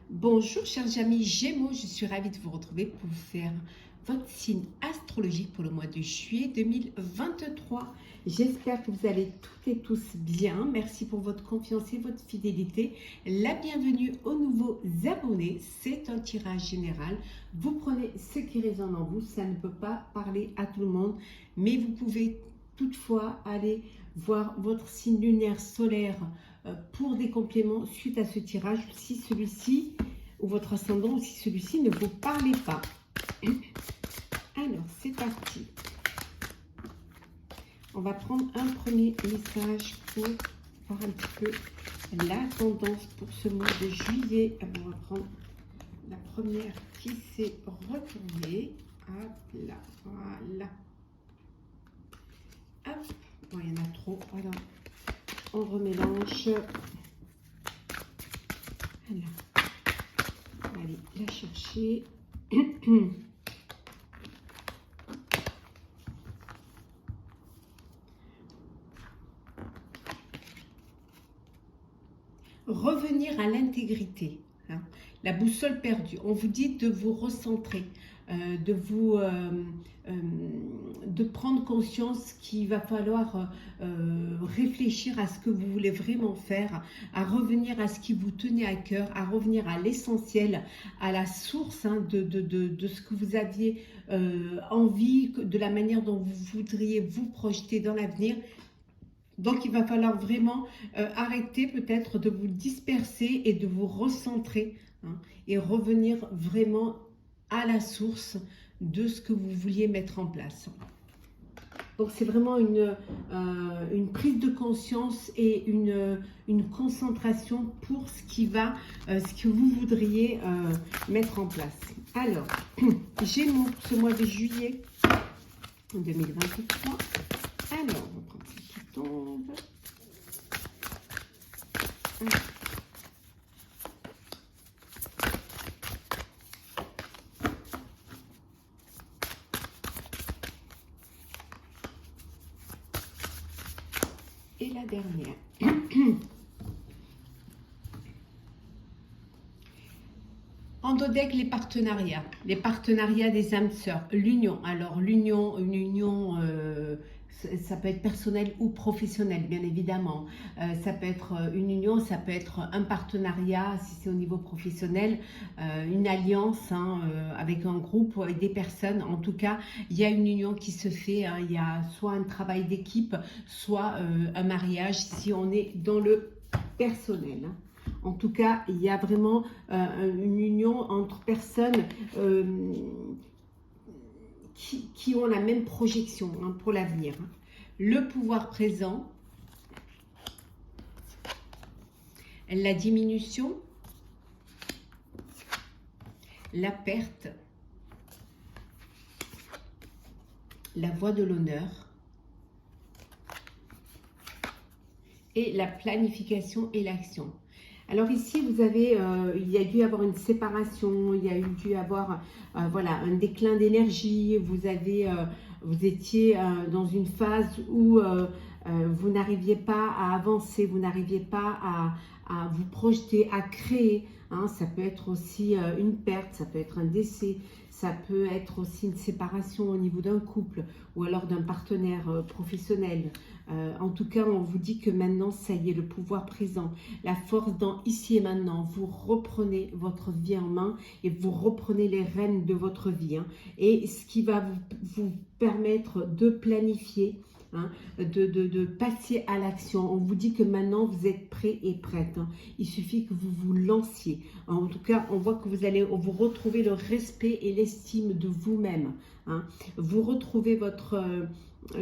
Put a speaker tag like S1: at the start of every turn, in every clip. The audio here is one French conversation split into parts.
S1: Bonjour chers amis Gémeaux, je suis ravie de vous retrouver pour vous faire votre signe astrologique pour le mois de juillet 2023. J'espère que vous allez toutes et tous bien. Merci pour votre confiance et votre fidélité. La bienvenue aux nouveaux abonnés. C'est un tirage général. Vous prenez ce qui résonne en vous. Ça ne peut pas parler à tout le monde, mais vous pouvez toutefois aller voir votre signe lunaire solaire pour des compléments suite à ce tirage, si celui-ci ou votre ascendant ou si celui-ci ne vous parlait pas. Alors, c'est parti. On va prendre un premier message pour voir un petit peu la tendance pour ce mois de juillet. On va prendre la première qui s'est retournée. Hop là, voilà. Hop, bon, il y en a trop, voilà. On remélange. Alors, on va aller la chercher. Revenir à l'intégrité, hein. La boussole perdue. On vous dit de vous recentrer, de prendre conscience qu'il va falloir réfléchir à ce que vous voulez vraiment faire, à revenir à ce qui vous tenait à cœur, à revenir à l'essentiel, à la source, hein, de ce que vous aviez envie, de la manière dont vous voudriez vous projeter dans l'avenir. Donc, il va falloir vraiment arrêter peut-être de vous disperser et de vous recentrer, hein, et revenir vraiment à la source de ce que vous vouliez mettre en place. Donc, c'est vraiment une prise de conscience et une concentration pour ce que vous voudriez mettre en place. Alors, Gémeaux, ce mois de juillet 2023. Alors, on va prendre ce qui tombe. Et la dernière. En dodec, les partenariats des âmes sœurs, l'union. Alors l'union, une union, ça peut être personnel ou professionnel, bien évidemment. Ça peut être une union, ça peut être un partenariat, si c'est au niveau professionnel, une alliance, hein, avec un groupe, avec des personnes. En tout cas, il y a une union qui se fait, hein. Il y a soit un travail d'équipe, soit un mariage, si on est dans le personnel, hein. En tout cas, il y a vraiment une union entre personnes qui ont la même projection, hein, pour l'avenir. Le pouvoir présent, la diminution, la perte, la voie de l'honneur et la planification et l'action. Alors ici, vous avez, il y a dû y avoir une séparation, il y a dû y avoir voilà, un déclin d'énergie, vous étiez dans une phase où vous n'arriviez pas à avancer, vous n'arriviez pas à vous projeter, à créer, hein. Ça peut être aussi une perte, ça peut être un décès, ça peut être aussi une séparation au niveau d'un couple ou alors d'un partenaire professionnel. En tout cas, on vous dit que maintenant, ça y est, le pouvoir présent, la force dans ici et maintenant. Vous reprenez votre vie en main et vous reprenez les rênes de votre vie, hein. Et ce qui va vous permettre de planifier, hein, de passer à l'action. On vous dit que maintenant, vous êtes prêts et prêtes, hein. Il suffit que vous vous lanciez. En tout cas, on voit que vous allez vous retrouver le respect et l'estime de vous-même, hein. Vous retrouvez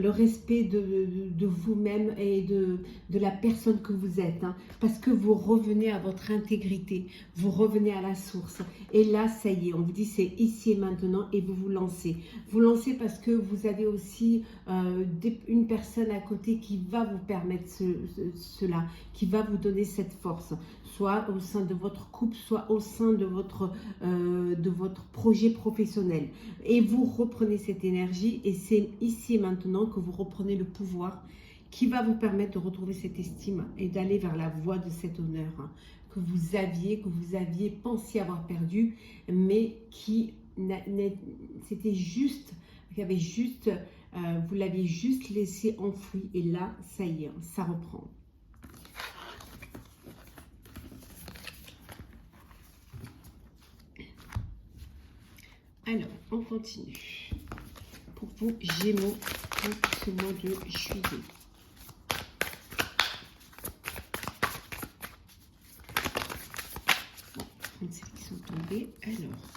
S1: le respect de vous-même et de la personne que vous êtes, hein, parce que vous revenez à votre intégrité, vous revenez à la source. Et là, ça y est, on vous dit c'est ici et maintenant et vous vous lancez. Vous lancez parce que vous avez aussi une personne à côté qui va vous permettre cela, qui va vous donner cette force, soit au sein de votre couple, soit au sein de votre projet professionnel. Et vous reprenez cette énergie et c'est ici et maintenant que vous reprenez le pouvoir qui va vous permettre de retrouver cette estime et d'aller vers la voie de cet honneur, hein, que vous aviez pensé avoir perdu, mais qui c'était juste, vous l'aviez juste laissé enfoui. Et là, ça y est, ça reprend. Alors, on continue. Pour vous, Gémeaux, pour ce mois de juillet. Bon, on sait qu'ils sont tombés. Alors.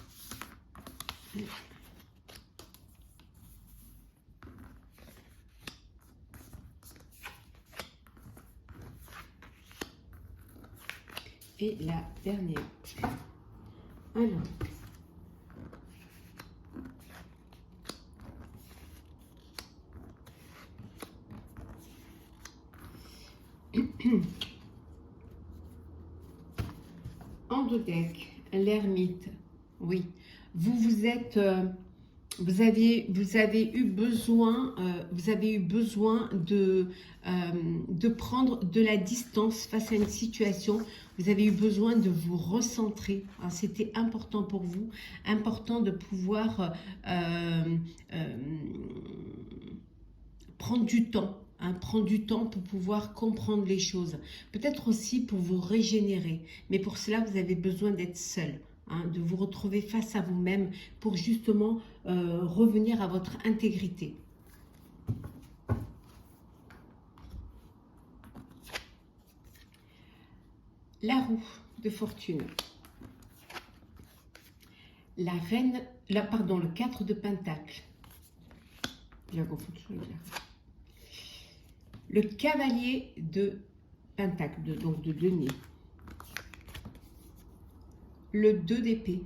S1: Et la dernière. Alors. En deux decks, l'ermite. Oui, vous êtes, vous avez eu besoin, de prendre de la distance face à une situation. Vous avez eu besoin de vous recentrer. C'était important pour vous, important de pouvoir prendre du temps. Prendre du temps pour pouvoir comprendre les choses. Peut-être aussi pour vous régénérer. Mais pour cela, vous avez besoin d'être seul. De vous retrouver face à vous-même pour justement revenir à votre intégrité. La roue de fortune. La reine, le 4 de Pentacle. J'ai confondu avec la reine. Le cavalier de Pentacle, donc de denier. Le 2 d'épée.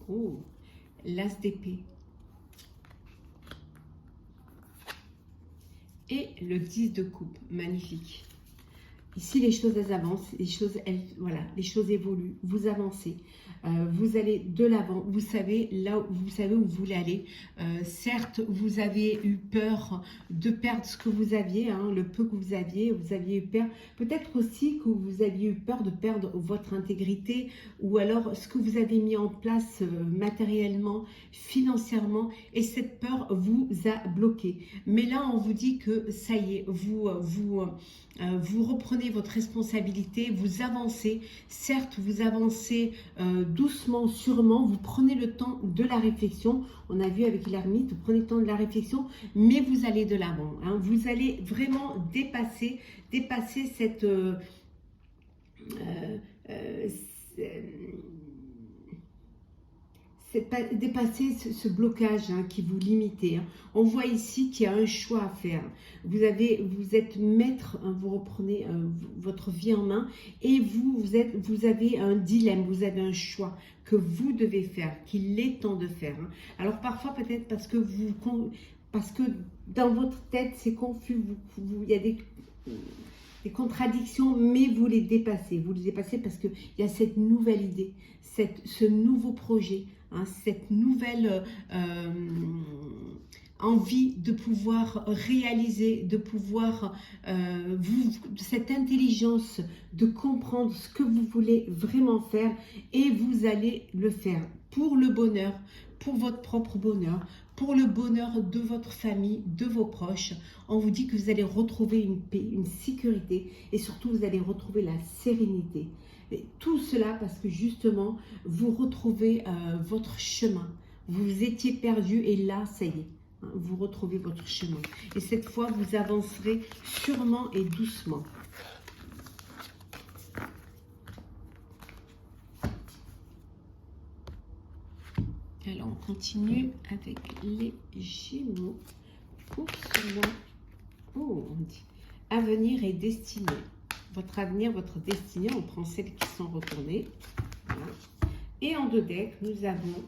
S1: Oh, l'as d'épée. Et le 10 de coupe. Magnifique. Ici, les choses, elles avancent. Les choses évoluent. Vous avancez. Vous allez de l'avant. Vous savez où vous voulez aller. Certes, vous avez eu peur de perdre ce que vous aviez, le peu que vous aviez eu peur. Peut-être aussi que vous aviez eu peur de perdre votre intégrité ou alors ce que vous avez mis en place matériellement, financièrement. Et cette peur vous a bloqué. Mais là, on vous dit que ça y est, vous reprenez votre responsabilité, vous avancez. Certes, vous avancez doucement, sûrement. Vous prenez le temps de la réflexion. On a vu avec l'ermite, vous prenez le temps de la réflexion, mais vous allez de l'avant. Vous allez vraiment dépasser cette... dépasser ce blocage qui vous limitait. On voit ici qu'il y a un choix à faire. Vous êtes maître, vous reprenez votre vie en main et vous avez un dilemme, vous avez un choix que vous devez faire, qu'il est temps de faire. Alors parfois peut-être parce que dans votre tête c'est confus, il y a des contradictions, mais vous les dépassez. Vous les dépassez parce qu'il y a cette nouvelle idée, ce nouveau projet, cette nouvelle envie de pouvoir réaliser, de pouvoir, cette intelligence de comprendre ce que vous voulez vraiment faire et vous allez le faire pour le bonheur, pour votre propre bonheur, pour le bonheur de votre famille, de vos proches. On vous dit que vous allez retrouver une paix, une sécurité et surtout vous allez retrouver la sérénité. Et tout cela parce que justement, vous retrouvez votre chemin. Vous étiez perdu et là, ça y est, vous retrouvez votre chemin. Et cette fois, vous avancerez sûrement et doucement. Alors, on continue avec les Gémeaux. Pour ce mois, on dit avenir et destinée. Votre avenir, votre destinée, on prend celles qui sont retournées. Voilà. Et en deux decks, nous avons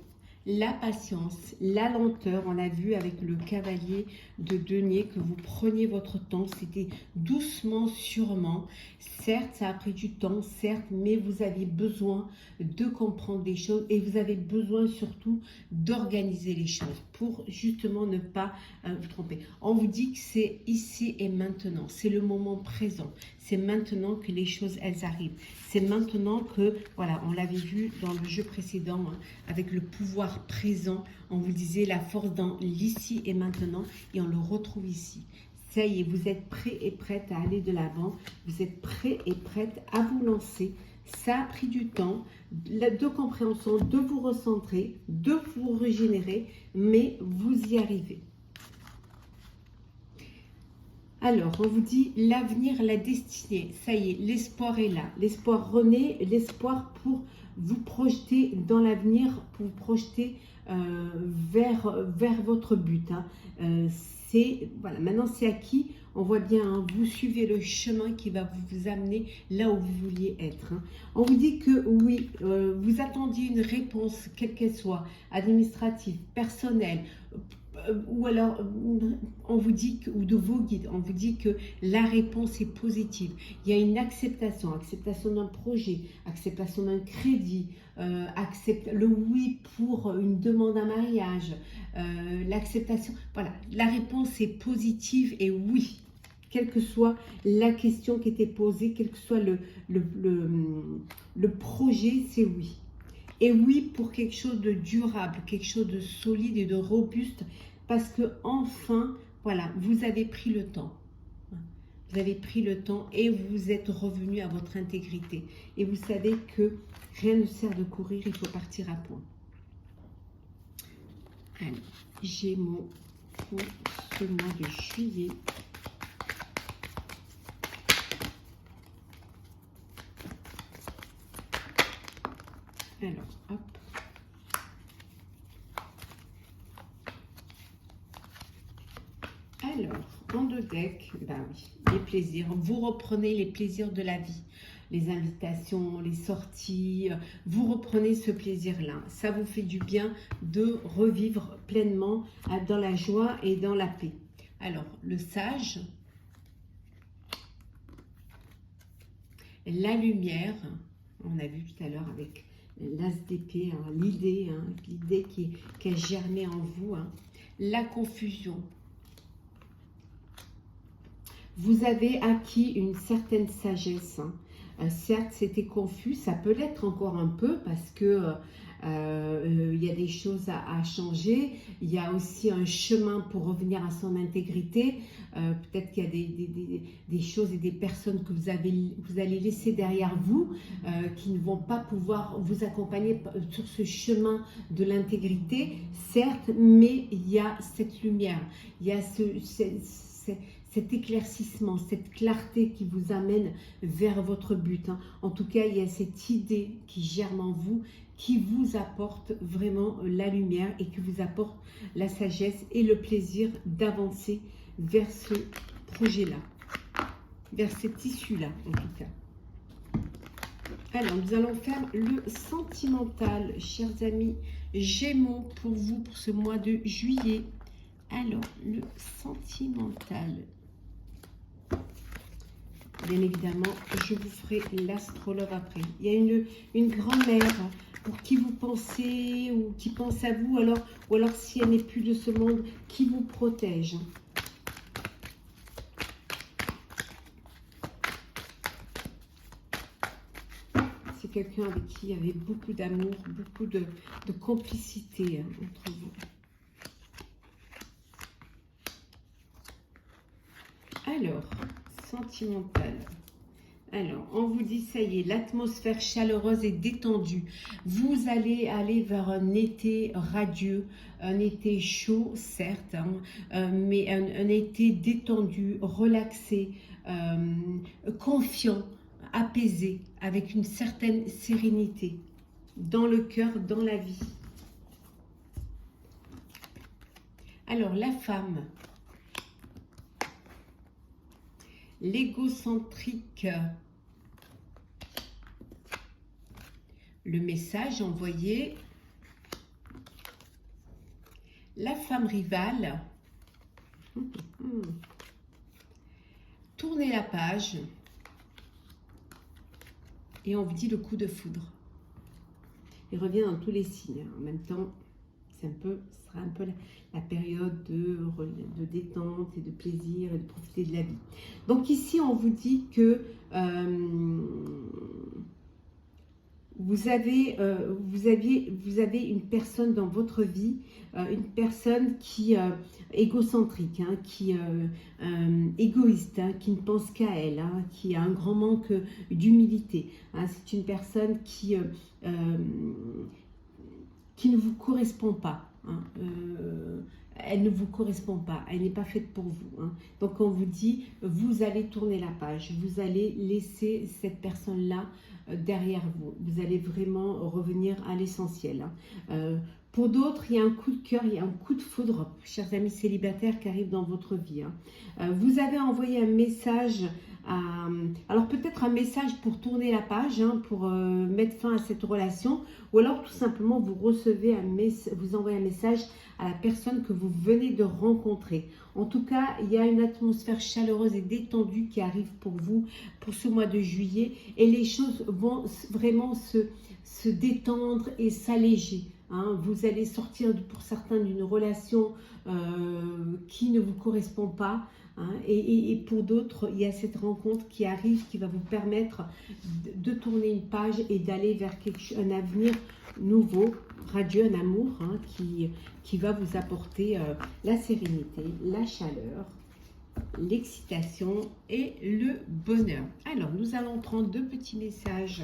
S1: la patience, la lenteur. On a vu avec le cavalier de denier que vous preniez votre temps. C'était doucement, sûrement. Certes, ça a pris du temps, certes, mais vous avez besoin de comprendre des choses et vous avez besoin surtout d'organiser les choses pour justement ne pas vous tromper. On vous dit que c'est ici et maintenant. C'est le moment présent. C'est maintenant que les choses, elles arrivent. C'est maintenant que, voilà, on l'avait vu dans le jeu précédent, hein, avec le pouvoir présent, on vous disait la force dans l'ici et maintenant, et on le retrouve ici. Ça y est, vous êtes prêts et prêtes à aller de l'avant, vous êtes prêts et prêtes à vous lancer. Ça a pris du temps de compréhension, de vous recentrer, de vous régénérer, mais vous y arrivez. Alors, on vous dit l'avenir, la destinée. Ça y est, l'espoir est là. L'espoir renaît, l'espoir pour vous projeter dans l'avenir, pour vous projeter vers votre but. Hein. Voilà, maintenant c'est acquis. On voit bien, hein, vous suivez le chemin qui va vous amener là où vous vouliez être. Hein. On vous dit que oui, vous attendiez une réponse, quelle qu'elle soit, administrative, personnelle, ou alors on vous dit que, ou de vos guides, on vous dit que la réponse est positive. Il y a une acceptation, acceptation d'un projet, acceptation d'un crédit, le oui pour une demande en mariage, l'acceptation. Voilà, la réponse est positive et oui. Quelle que soit la question qui était posée, quel que soit le projet, c'est oui. Et oui pour quelque chose de durable, quelque chose de solide et de robuste, parce que enfin, voilà, vous avez pris le temps. Vous avez pris le temps et vous êtes revenu à votre intégrité. Et vous savez que rien ne sert de courir, il faut partir à point. Allez, Gémeaux pour ce mois de juillet. Alors, hop. Alors, en deux decks, ben oui, les plaisirs. Vous reprenez les plaisirs de la vie. Les invitations, les sorties. Vous reprenez ce plaisir-là. Ça vous fait du bien de revivre pleinement dans la joie et dans la paix. Alors, le sage. La lumière. On a vu tout à l'heure avec l'as d'épée, hein, l'idée qui a germé en vous. Hein. La confusion. Vous avez acquis une certaine sagesse. Hein. Certes, c'était confus, ça peut l'être encore un peu parce que il y a des choses à changer. Il y a aussi un chemin pour revenir à son intégrité. Peut-être qu'il y a des choses et des personnes que vous allez laisser derrière vous qui ne vont pas pouvoir vous accompagner sur ce chemin de l'intégrité, certes, mais il y a cette lumière, il y a cet éclaircissement, cette clarté qui vous amène vers votre but. Hein. En tout cas, il y a cette idée qui germe en vous, qui vous apporte vraiment la lumière et qui vous apporte la sagesse et le plaisir d'avancer vers ce projet-là, vers cette issue-là en tout cas. Alors, nous allons faire le sentimental, chers amis Gémeaux, pour vous, pour ce mois de juillet. Alors, le sentimental. Bien évidemment, je vous ferai l'astrologue après. Il y a une grand-mère pour qui vous pensez ou qui pense à vous, ou alors si elle n'est plus de ce monde, qui vous protège. C'est quelqu'un avec qui il y avait beaucoup d'amour, beaucoup de complicité entre vous. Alors, sentimental. Alors, on vous dit, ça y est, l'atmosphère chaleureuse est détendue. Vous allez aller vers un été radieux, un été chaud, certes, hein, mais un été détendu, relaxé, confiant, apaisé, avec une certaine sérénité, dans le cœur, dans la vie. Alors, la femme. L'égocentrique, le message envoyé femme rivale. Tournez la page. Et on vous dit le coup de foudre. Il revient dans tous les signes. En même temps, ce sera un peu la période de détente et de plaisir et de profiter de la vie. Donc ici, on vous dit que vous avez une personne dans votre vie, une personne qui égocentrique, hein, qui égoïste, hein, qui ne pense qu'à elle, hein, qui a un grand manque d'humilité. Hein. C'est une personne qui ne vous correspond pas. Hein. Elle ne vous correspond pas, elle n'est pas faite pour vous. Hein. Donc on vous dit, vous allez tourner la page, vous allez laisser cette personne-là derrière vous. Vous allez vraiment revenir à l'essentiel. Hein. Pour d'autres, il y a un coup de cœur, il y a un coup de foudre, chers amis célibataires, qui arrive dans votre vie. Hein. Vous avez envoyé un message, alors peut-être un message pour tourner la page, hein, pour mettre fin à cette relation, ou alors tout simplement vous recevez vous envoyez un message à la personne que vous venez de rencontrer. En tout cas, il y a une atmosphère chaleureuse et détendue qui arrive pour vous pour ce mois de juillet, et les choses vont vraiment se détendre et s'alléger. Hein. Vous allez sortir pour certains d'une relation qui ne vous correspond pas. Hein, et pour d'autres, il y a cette rencontre qui arrive, qui va vous permettre de tourner une page et d'aller vers un avenir nouveau, radieux, un amour, hein, qui va vous apporter la sérénité, la chaleur, l'excitation et le bonheur. Alors, nous allons prendre 2 petits messages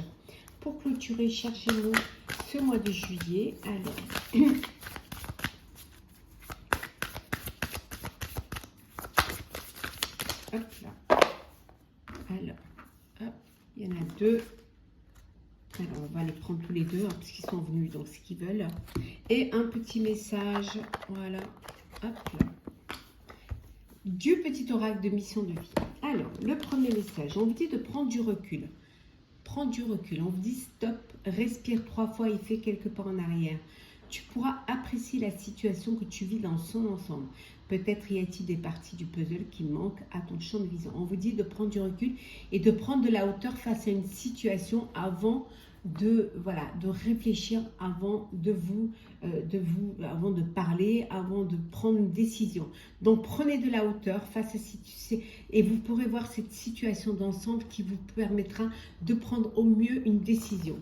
S1: pour clôturer, chers Gémeaux, ce mois de juillet. Alors... Hop là. Alors, hop, il y en a 2. Alors, on va les prendre tous les 2, hein, parce qu'ils sont venus, donc ce qu'ils veulent. Et un petit message, voilà, hop là. Du petit oracle de mission de vie. Alors, le premier message, on vous dit de prendre du recul. Prends du recul, on vous dit stop, respire 3 fois et fais quelques pas en arrière. Tu pourras apprécier la situation que tu vis dans son ensemble. Peut-être y a-t-il des parties du puzzle qui manquent à ton champ de vision. On vous dit de prendre du recul et de prendre de la hauteur face à une situation avant de réfléchir, avant avant de parler, avant de prendre une décision. Donc prenez de la hauteur face à cette situation et vous pourrez voir cette situation d'ensemble qui vous permettra de prendre au mieux une décision.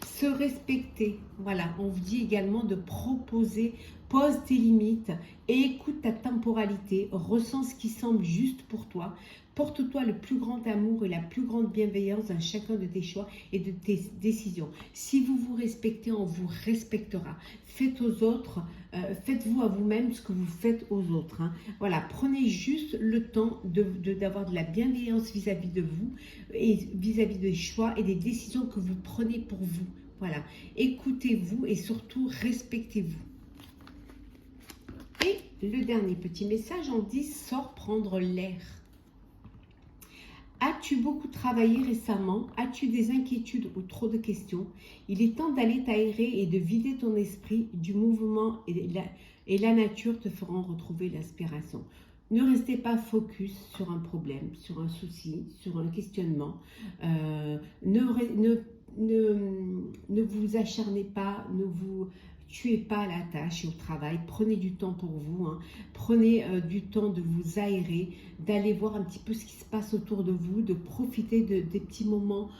S1: Se respecter, voilà, on vous dit également de proposer, pose tes limites et écoute ta temporalité, ressens ce qui semble juste pour toi, porte-toi le plus grand amour et la plus grande bienveillance dans chacun de tes choix et de tes décisions. Si vous vous respectez, on vous respectera. Faites aux autres, faites-vous à vous-même ce que vous faites aux autres. Hein. Voilà, prenez juste le temps d'avoir de la bienveillance vis-à-vis de vous et vis-à-vis des choix et des décisions que vous prenez pour vous. Voilà, écoutez-vous et surtout respectez-vous. Et le dernier petit message, on dit sors prendre l'air. As-tu beaucoup travaillé récemment? As-tu des inquiétudes ou trop de questions? Il est temps d'aller t'aérer et de vider ton esprit du mouvement et la nature te feront retrouver l'inspiration. Ne restez pas focus sur un problème, sur un souci, sur un questionnement. Ne vous acharnez pas, ne vous tuez pas à la tâche et au travail. Prenez du temps pour vous. Hein. Prenez du temps de vous aérer, d'aller voir un petit peu ce qui se passe autour de vous, de profiter des petits moments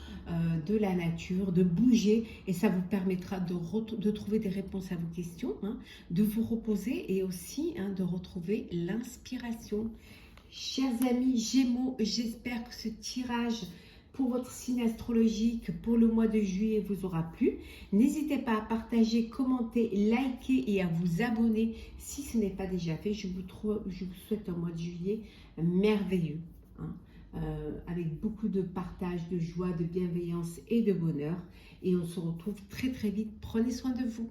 S1: de la nature, de bouger et ça vous permettra de trouver des réponses à vos questions, hein, de vous reposer et aussi de retrouver l'inspiration. Chers amis Gémeaux, j'espère que ce tirage pour votre signe astrologique pour le mois de juillet vous aura plu. N'hésitez pas à partager, commenter, liker et à vous abonner si ce n'est pas déjà fait. Je vous souhaite un mois de juillet merveilleux, hein, avec beaucoup de partage, de joie, de bienveillance et de bonheur. Et on se retrouve très très vite. Prenez soin de vous.